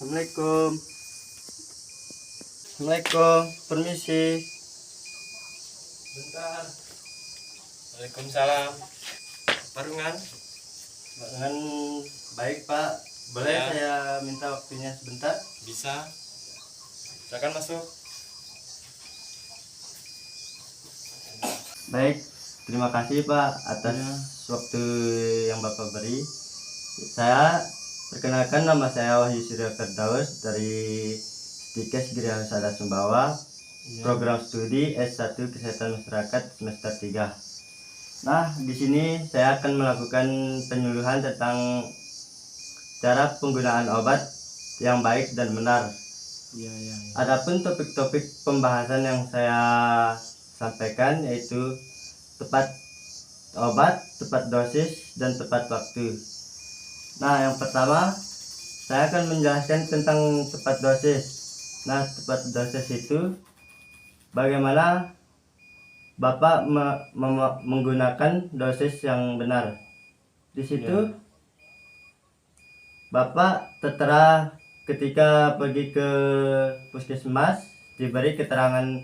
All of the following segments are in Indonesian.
Assalamualaikum. Assalamualaikum. Permisi. Bentar. Waalaikumsalam. Parungan. Dengan baik Pak. Boleh Ya. saya minta waktunya sebentar? Bisa. Silakan masuk. Baik. Terima kasih Pak atas Ya. waktu yang Bapak beri. Saya perkenalkan, nama saya Wahyu Surya Firdaus dari Stikes Gria Husada Sumbawa, program studi S1 Kesehatan Masyarakat semester 3. Nah, di sini saya akan melakukan penyuluhan tentang cara penggunaan obat yang baik dan benar. Iya. Adapun topik-topik pembahasan yang saya sampaikan yaitu tepat obat, tepat dosis, dan tepat waktu. Nah, yang pertama saya akan menjelaskan tentang tepat dosis. Nah, tepat dosis itu bagaimana Bapak menggunakan dosis yang benar. Di situ Bapak tertera ketika pergi ke puskesmas, diberi keterangan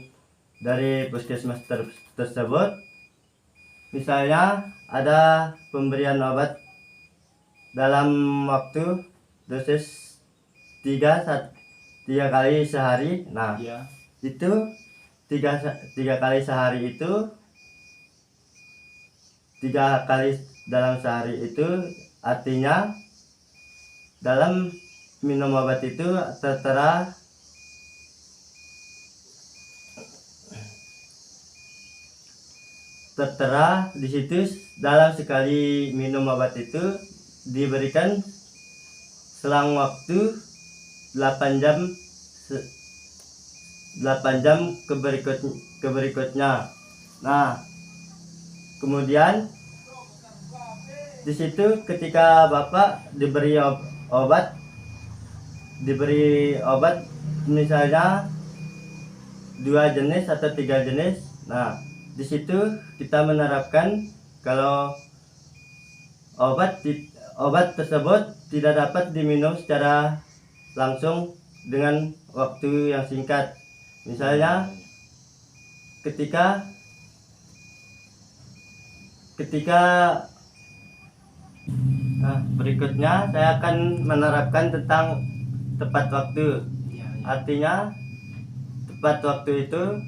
dari puskesmas tersebut. Misalnya ada pemberian obat dalam waktu dosis 3 kali sehari. Nah, itu tiga kali sehari itu 3 kali dalam sehari itu artinya dalam minum obat itu tertera di situ dalam sekali minum obat itu diberikan selang waktu 8 jam ke berikutnya. Nah, kemudian di situ ketika Bapak diberi obat misalnya 2 jenis atau 3 jenis. Nah, di situ kita menerapkan kalau obat tersebut tidak dapat diminum secara langsung dengan waktu yang singkat. Misalnya ketika berikutnya saya akan menerapkan tentang tepat waktu. Artinya tepat waktu itu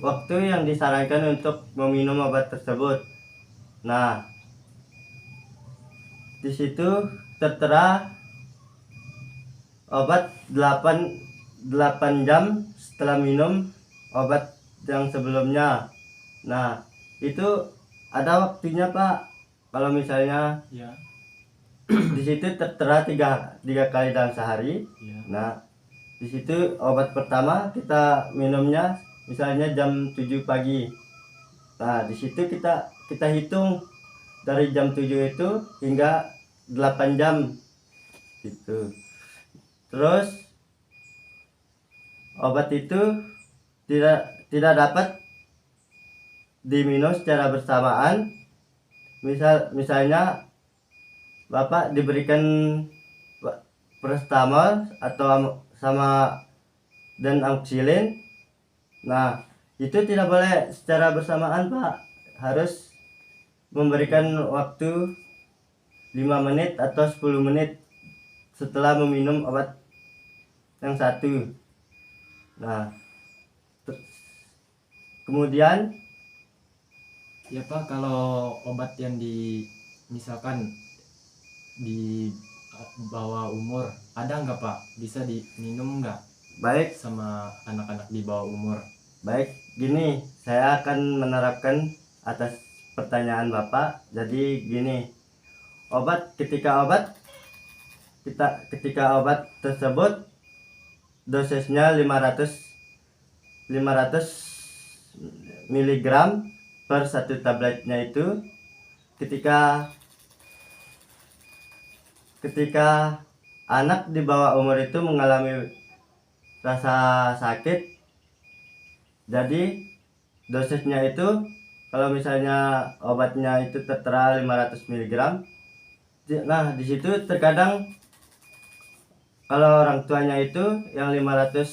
waktu yang disarankan untuk meminum obat tersebut. Nah, di situ tertera obat 8 jam setelah minum obat yang sebelumnya. Nah, itu ada waktunya Pak. Kalau misalnya di situ tertera tiga kali dalam sehari. Nah, di situ obat pertama kita minumnya misalnya jam 7 pagi. Nah, di situ kita hitung dari jam 7 itu hingga 8 jam gitu. Terus obat itu tidak dapat diminum secara bersamaan. Misalnya Bapak diberikan paracetamol atau dan amoxicillin. Nah, itu tidak boleh secara bersamaan Pak. Harus memberikan waktu 5 menit atau 10 menit setelah meminum obat yang satu. Nah, kemudian ya Pak, kalau obat yang misalkan di bawah umur ada nggak Pak? Bisa diminum nggak? Baik, sama anak-anak di bawah umur. Baik, gini, saya akan menerapkan atas pertanyaan Bapak. Jadi gini, ketika obat tersebut dosisnya 500 mg per satu tabletnya itu ketika anak di bawah umur itu mengalami rasa sakit, jadi dosisnya itu kalau misalnya obatnya itu tertera 500 mg. Nah, di situ terkadang kalau orang tuanya itu yang 500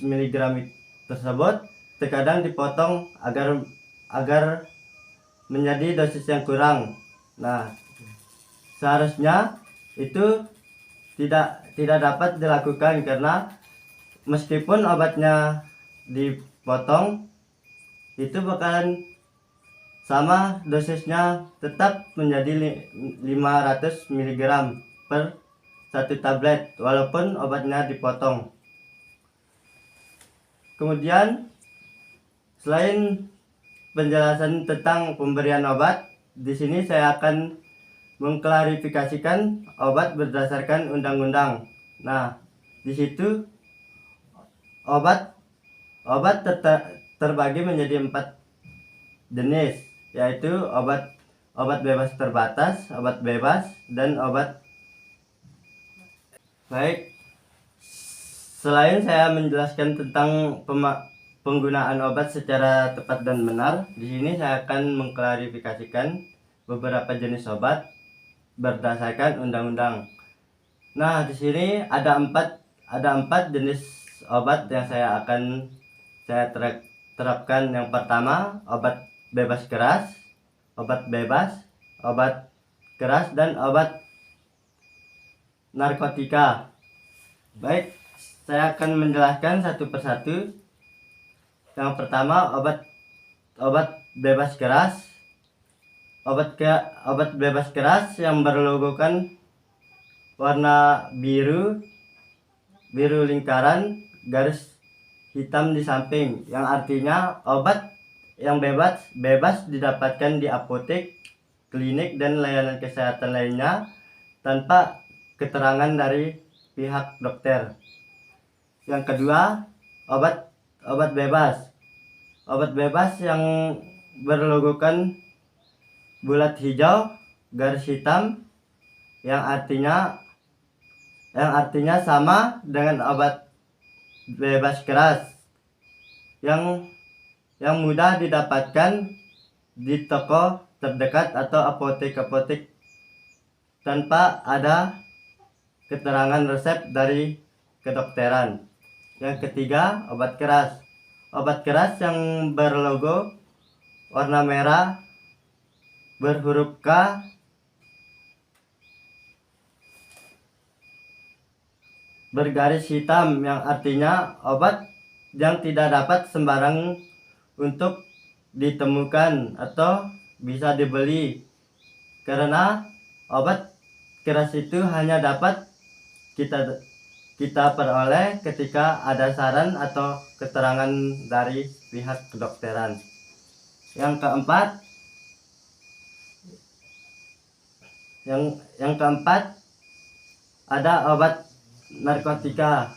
miligram tersebut terkadang dipotong agar menjadi dosis yang kurang. Nah, seharusnya itu tidak dapat dilakukan karena meskipun obatnya dipotong itu bakalan sama dosisnya, tetap menjadi 500 miligram per satu tablet walaupun obatnya dipotong. Kemudian selain penjelasan tentang pemberian obat, di sini saya akan mengklarifikasikan obat berdasarkan undang-undang. Nah, di situ obat terbagi menjadi 4 jenis, yaitu obat bebas terbatas, obat bebas, dan obat. Baik, selain saya menjelaskan tentang penggunaan obat secara tepat dan benar, di sini saya akan mengklarifikasikan beberapa jenis obat berdasarkan undang-undang. Nah, di sini ada empat jenis obat yang saya terapkan. Yang pertama, obat bebas keras, obat bebas, obat keras, dan obat narkotika. Baik, saya akan menjelaskan satu persatu. Yang pertama, obat bebas keras. Obat bebas keras yang berlogokan warna biru lingkaran, garis hitam di samping, yang artinya obat yang bebas didapatkan di apotek, klinik, dan layanan kesehatan lainnya tanpa keterangan dari pihak dokter. Yang kedua, obat bebas. Obat bebas yang berlogokan bulat hijau, garis hitam, yang artinya sama dengan obat bebas keras, yang mudah didapatkan di toko terdekat atau apotek tanpa ada keterangan resep dari kedokteran. Yang ketiga, obat keras. Obat keras yang berlogo warna merah berhuruf K, bergaris hitam, yang artinya obat yang tidak dapat sembarang untuk ditemukan atau bisa dibeli, karena obat keras itu hanya dapat kita peroleh ketika ada saran atau keterangan dari pihak kedokteran. Yang keempat ada obat narkotika.